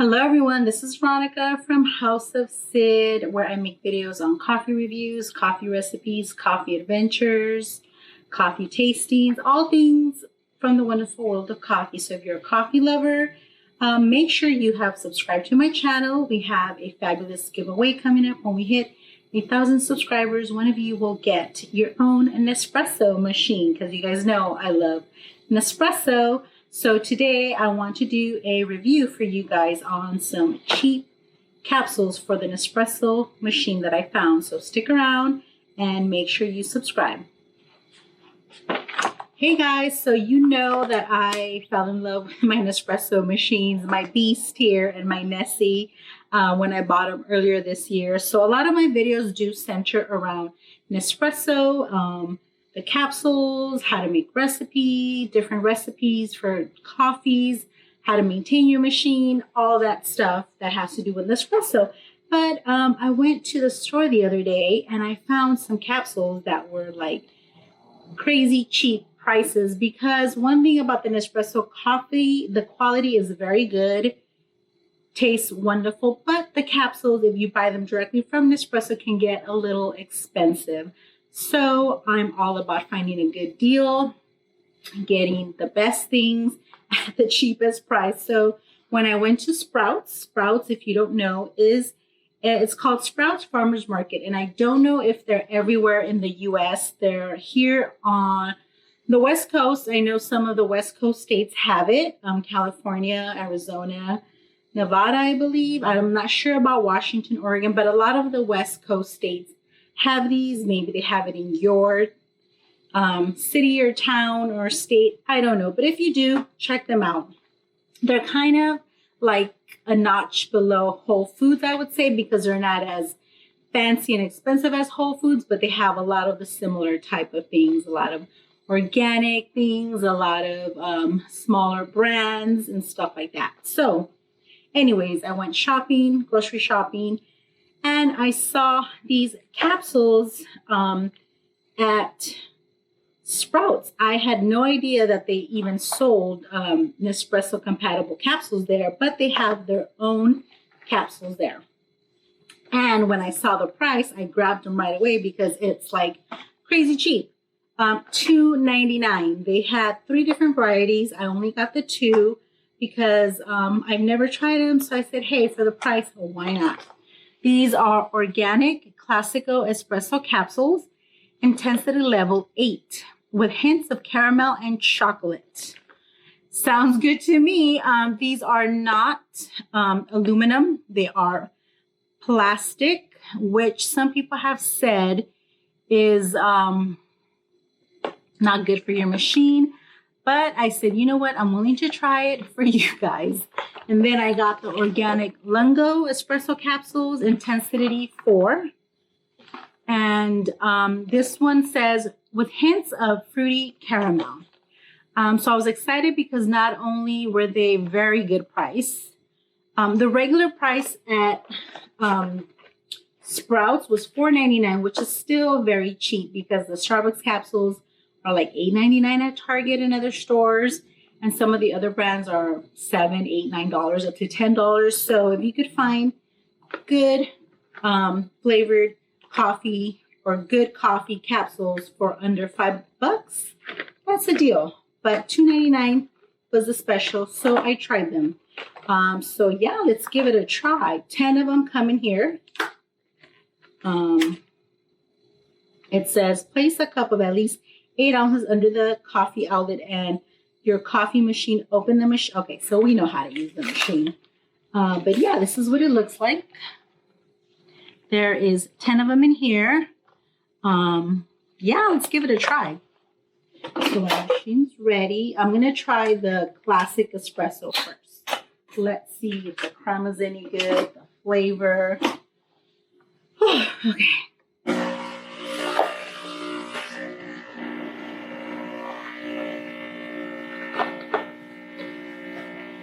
Hello everyone, this is Veronica from House of Cid, where I make videos on coffee reviews, coffee recipes, coffee adventures, coffee tastings, all things from the wonderful world of coffee. So if you're a coffee lover, make sure you have subscribed to my channel. We have a fabulous giveaway coming up. When we hit 1,000 subscribers, one of you will get your own Nespresso machine, because you guys know I love Nespresso. So today I want to do a review for you guys on some cheap capsules for the Nespresso machine that I found. So stick around and make sure you subscribe. Hey guys, so you know that I fell in love with my Nespresso machines, my Beast here and my Nessie when I bought them earlier this year. So a lot of my videos do center around Nespresso, the capsules, how to make different recipes for coffees, how to maintain your machine, all that stuff that has to do with Nespresso. But I went to the store the other day and I found some capsules that were like crazy cheap prices, because one thing about the Nespresso coffee, the quality is very good, tastes wonderful, but the capsules, if you buy them directly from Nespresso, can get a little expensive. So I'm all about finding a good deal, getting the best things at the cheapest price. So when I went to Sprouts, if you don't know, it's called Sprouts Farmers Market. And I don't know if they're everywhere in the US. They're here on the West Coast. I know some of the West Coast states have it. California, Arizona, Nevada, I believe. I'm not sure about Washington, Oregon, but a lot of the West Coast states have these. Maybe they have it in your city or town or state. I don't know. But if you do, check them out. They're kind of like a notch below Whole Foods, I would say, because they're not as fancy and expensive as Whole Foods, but they have a lot of the similar type of things, a lot of organic things, a lot of smaller brands and stuff like that. So anyways, I went shopping, grocery shopping, and I saw these capsules at Sprouts. I had no idea that they even sold Nespresso compatible capsules there, but they have their own capsules there. And when I saw the price, I grabbed them right away because it's like crazy cheap. $2.99. They had 3 different varieties. I only got the 2 because I've never tried them. So I said, hey, for the price, well, why not? These are organic Classico Espresso capsules, intensity level 8, with hints of caramel and chocolate. Sounds good to me. These are not aluminum. They are plastic, which some people have said is not good for your machine. But I said, you know what? I'm willing to try it for you guys. And then I got the organic Lungo espresso capsules, intensity 4. And this one says, with hints of fruity caramel. So I was excited because not only were they very good price, the regular price at Sprouts was $4.99, which is still very cheap because the Starbucks capsules are like $8.99 at Target and other stores. And some of the other brands are $7, $8, $9, up to $10. So if you could find good flavored coffee or good coffee capsules for under $5, that's a deal. But $2.99 was a special, so I tried them. So yeah, let's give it a try. 10 of them come in here. It says, place a cup of at least 8 ounces under the coffee outlet and your coffee machine. Open the machine. Okay, so we know how to use the machine. But yeah, this is what it looks like. There is 10 of them in here. Yeah, let's give it a try. So my machine's ready. I'm going to try the classic espresso first. Let's see if the crema is any good, the flavor. Okay.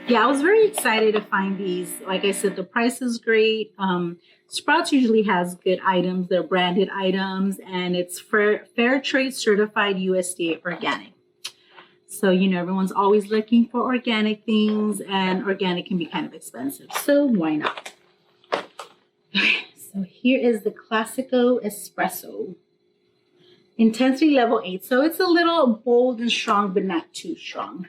Yeah, I was very excited to find these. Like I said, the price is great. Sprouts usually has good items. They're branded items, and it's fair trade certified USDA organic. So, you know, everyone's always looking for organic things, and organic can be kind of expensive. So why not? Okay, so here is the Classico Espresso. Intensity level 8. So it's a little bold and strong, but not too strong.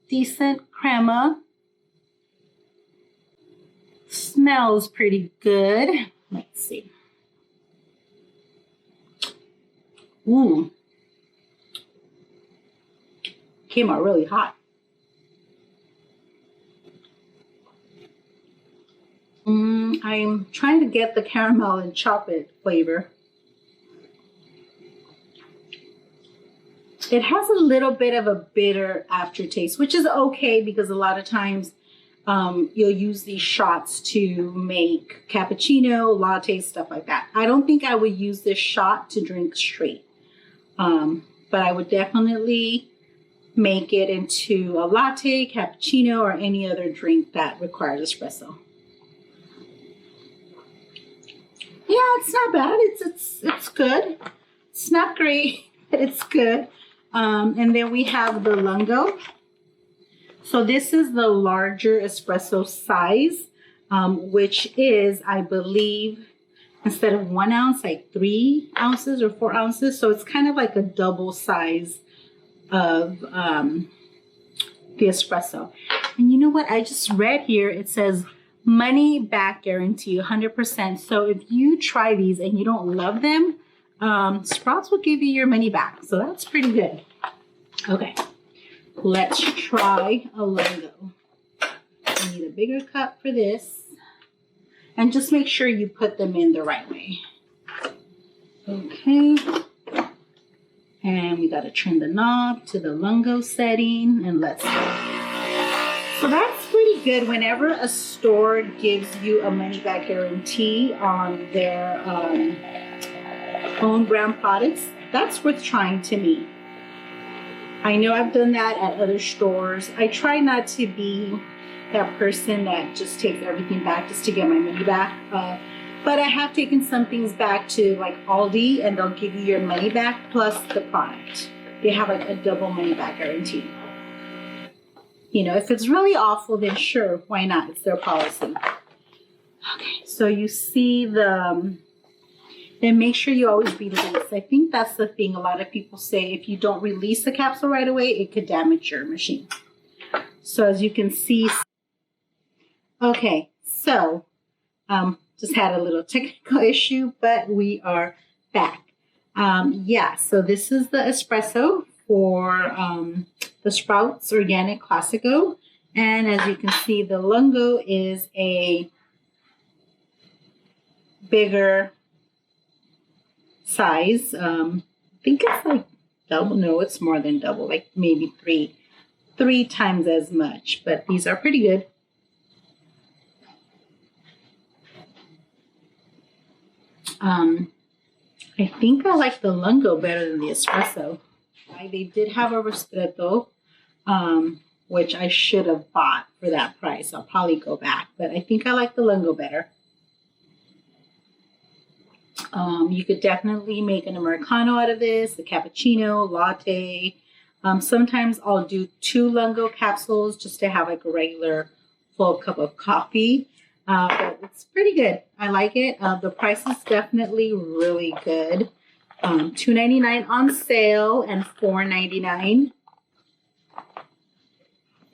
Decent crema. Smells pretty good. Let's see. Ooh. Came out really hot. I'm trying to get the caramel and chocolate flavor. It has a little bit of a bitter aftertaste, which is okay because a lot of times you'll use these shots to make cappuccino, latte, stuff like that. I don't think I would use this shot to drink straight, but I would definitely make it into a latte, cappuccino, or any other drink that requires espresso. Yeah, it's not bad. It's good. It's not great, but it's good. And then we have the Lungo. So this is the larger espresso size, which is, I believe, instead of 1 ounce, like 3 ounces or 4 ounces. So it's kind of like a double size of the espresso. And you know what? I just read here, it says money back guarantee, 100%. So if you try these and you don't love them, Sprouts will give you your money back. So that's pretty good. Okay, let's try a Lungo. I need a bigger cup for this. And just make sure you put them in the right way. Okay. And we got to turn the knob to the Lungo setting, and let's go. So that's pretty good. Whenever a store gives you a money back guarantee on their own brand products, that's worth trying to me. I know I've done that at other stores. I try not to be that person that just takes everything back just to get my money back. But I have taken some things back to like Aldi, and they'll give you your money back plus the product. They have like a double money back guarantee. You know, if it's really awful, then sure, why not? It's their policy. Okay, so you see the, then make sure you always release. I think that's the thing. A lot of people say if you don't release the capsule right away, it could damage your machine. So as you can see, okay, so just had a little technical issue, but we are back. Yeah, so this is the espresso for the Sprouts Organic Classico. And as you can see, the Lungo is a bigger size. I think it's like double. No, it's more than double, like maybe three times as much. But these are pretty good. I think I like the Lungo better than the espresso. They did have a ristretto, which I should have bought for that price. I'll probably go back, but I think I like the Lungo better. You could definitely make an Americano out of this, a cappuccino, latte. Sometimes I'll do 2 Lungo capsules just to have like a regular full cup of coffee. But it's pretty good. I like it. The price is definitely really good. $2.99 on sale and $4.99.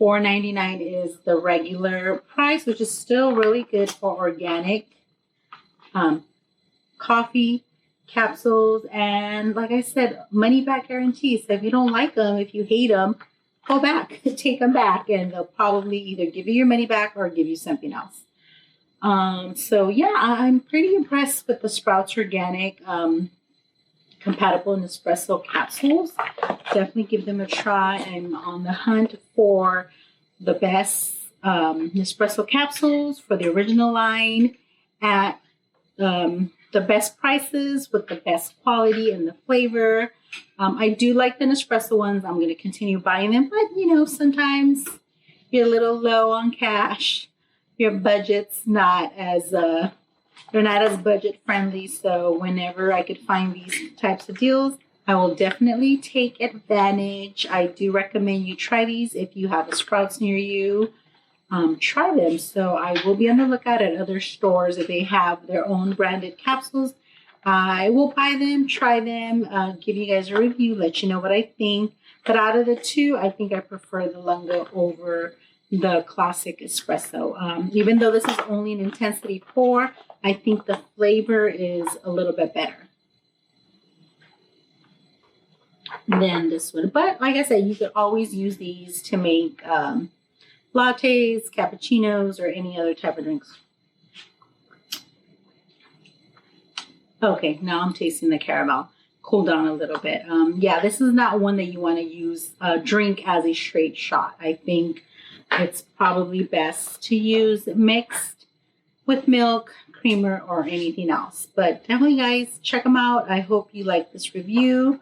$4.99 is the regular price, which is still really good for organic coffee capsules. And like I said, money back guarantee. So if you don't like them, if you hate them, go back, take them back, and they'll probably either give you your money back or give you something else. So yeah, I'm pretty impressed with the Sprouts Organic compatible Nespresso capsules. Definitely give them a try. I'm on the hunt for the best Nespresso capsules for the original line at the best prices with the best quality and the flavor. I do like the Nespresso ones. I'm going to continue buying them, but you know, sometimes you're a little low on cash. Your budget's not as they're not as budget friendly. So whenever I could find these types of deals, I will definitely take advantage. I do recommend you try these if you have a Sprouts near you. Try them. So I will be on the lookout at other stores if they have their own branded capsules. I will buy them, try them, give you guys a review, let you know what I think. But out of the two, I think I prefer the Lungo over the classic espresso. Even though this is only an intensity 4, I think the flavor is a little bit better than this one. But like I said, you could always use these to make lattes, cappuccinos, or any other type of drinks. Okay, now I'm tasting the caramel. Cool down a little bit. Yeah, this is not one that you want to use drink as a straight shot. I think it's probably best to use mixed with milk, creamer, or anything else. But definitely, guys, check them out. I hope you like this review.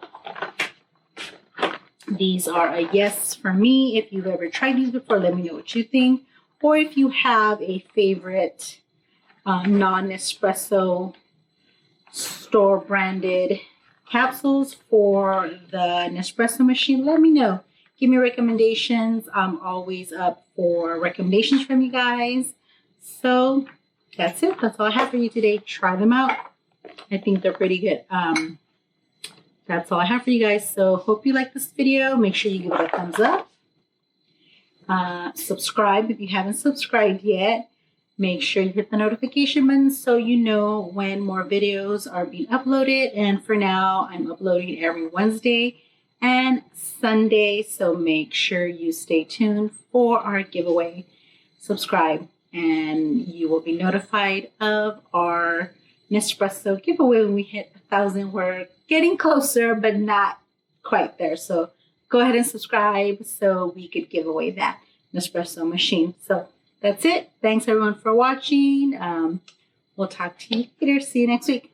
These are a yes for me. If you've ever tried these before, let me know what you think. Or if you have a favorite non-Nespresso store branded capsules for the Nespresso machine, let me know. Give me recommendations. I'm always up for recommendations from you guys. So that's it. That's all I have for you today. Try them out. I think they're pretty good. That's all I have for you guys. So hope you like this video. Make sure you give it a thumbs up. Subscribe if you haven't subscribed yet. Make sure you hit the notification button so you know when more videos are being uploaded. And for now, I'm uploading every Wednesday and Sunday. So make sure you stay tuned for our giveaway. Subscribe and you will be notified of our Nespresso giveaway when we hit 1,000. We're getting closer, but not quite there. So go ahead and subscribe so we could give away that Nespresso machine. So that's it. Thanks everyone for watching. We'll talk to you later. See you next week.